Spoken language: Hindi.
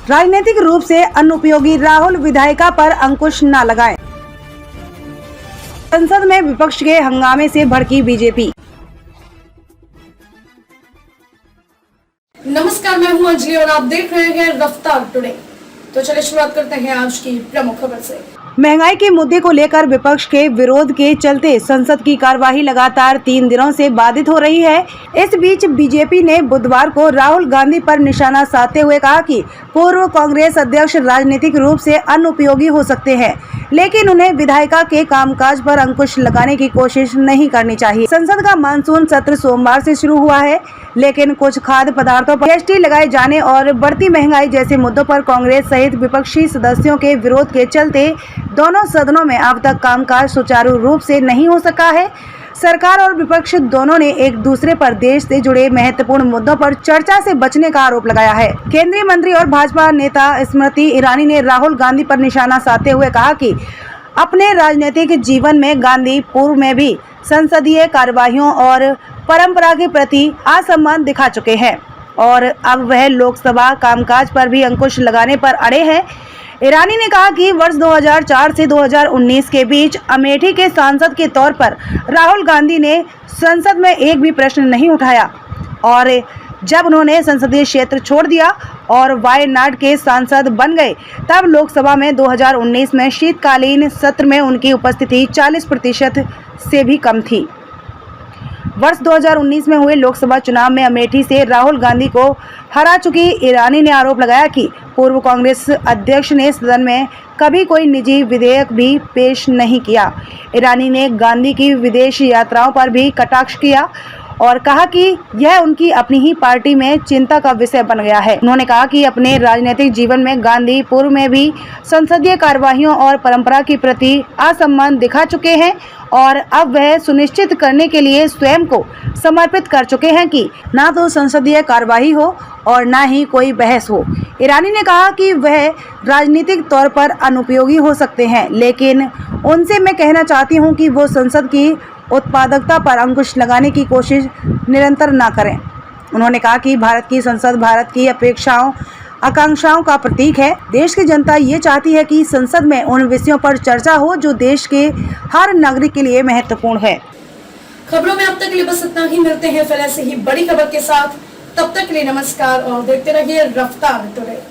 राजनीतिक रूप से अनुपयोगी राहुल विधायिका पर अंकुश न लगाएं। संसद में विपक्ष के हंगामे से भड़की बीजेपी। नमस्कार, मैं हूं अंजलि और आप देख रहे हैं रफ्तार टुडे। तो चलिए शुरुआत करते हैं आज की प्रमुख खबर से। महंगाई के मुद्दे को लेकर विपक्ष के विरोध के चलते संसद की कार्यवाही लगातार 3 दिनों से बाधित हो रही है। इस बीच बीजेपी ने बुधवार को राहुल गांधी पर निशाना साधते हुए कहा कि पूर्व कांग्रेस अध्यक्ष राजनीतिक रूप से अनुपयोगी हो सकते हैं, लेकिन उन्हें विधायिका के कामकाज पर अंकुश लगाने की कोशिश नहीं करनी चाहिए। संसद का मानसून सत्र सोमवार से शुरू हुआ है, लेकिन कुछ खाद्य पदार्थों पर जीएसटी लगाए जाने और बढ़ती महंगाई जैसे मुद्दों पर कांग्रेस सहित विपक्षी सदस्यों के विरोध के चलते दोनों सदनों में अब तक कामकाज सुचारू रूप से नहीं हो सका है। सरकार और विपक्ष दोनों ने एक दूसरे पर देश से जुड़े महत्वपूर्ण मुद्दों पर चर्चा से बचने का आरोप लगाया है। केंद्रीय मंत्री और भाजपा नेता स्मृति ईरानी ने राहुल गांधी पर निशाना साधते हुए कहा कि अपने राजनीतिक जीवन में गांधी पूर्व में भी संसदीय कार्यवाहियों और परंपरा के प्रति असम्मान दिखा चुके हैं और अब वह लोकसभा कामकाज पर भी अंकुश लगाने पर अड़े हैं। ईरानी ने कहा कि वर्ष 2004 से 2019 के बीच अमेठी के सांसद के तौर पर राहुल गांधी ने संसद में एक भी प्रश्न नहीं उठाया और जब उन्होंने संसदीय क्षेत्र छोड़ दिया और वायनाड के सांसद बन गए, तब लोकसभा में 2019 में शीतकालीन सत्र में उनकी उपस्थिति 40% से भी कम थी। वर्ष 2019 में हुए लोकसभा चुनाव में अमेठी से राहुल गांधी को हरा चुकी ईरानी ने आरोप लगाया कि पूर्व कांग्रेस अध्यक्ष ने सदन में कभी कोई निजी विधेयक भी पेश नहीं किया। ईरानी ने गांधी की विदेश यात्राओं पर भी कटाक्ष किया और कहा कि यह उनकी अपनी ही पार्टी में चिंता का विषय बन गया है। उन्होंने कहा कि अपने राजनीतिक जीवन में गांधी पूर्व में भी संसदीय कार्यवाहियों और परंपरा के प्रति असम्मान दिखा चुके हैं और अब वह सुनिश्चित करने के लिए स्वयं को समर्पित कर चुके हैं कि ना तो संसदीय कार्यवाही हो और ना ही कोई बहस हो। ईरानी ने कहा कि वह राजनीतिक तौर पर अनुपयोगी हो सकते हैं, लेकिन उनसे मैं कहना चाहती हूं कि वो संसद की उत्पादकता पर अंकुश लगाने की कोशिश निरंतर ना करें। उन्होंने कहा कि भारत की संसद भारत की अपेक्षाओं आकांक्षाओं का प्रतीक है। देश की जनता ये चाहती है कि संसद में उन विषयों पर चर्चा हो जो देश के हर नागरिक के लिए महत्वपूर्ण है। खबरों में अब तक के लिए बस इतना ही। मिलते हैं फिर ऐसे ही बड़ी खबर के साथ। तब तक के लिए नमस्कार और देखते रहिए रफ्तार टुडे।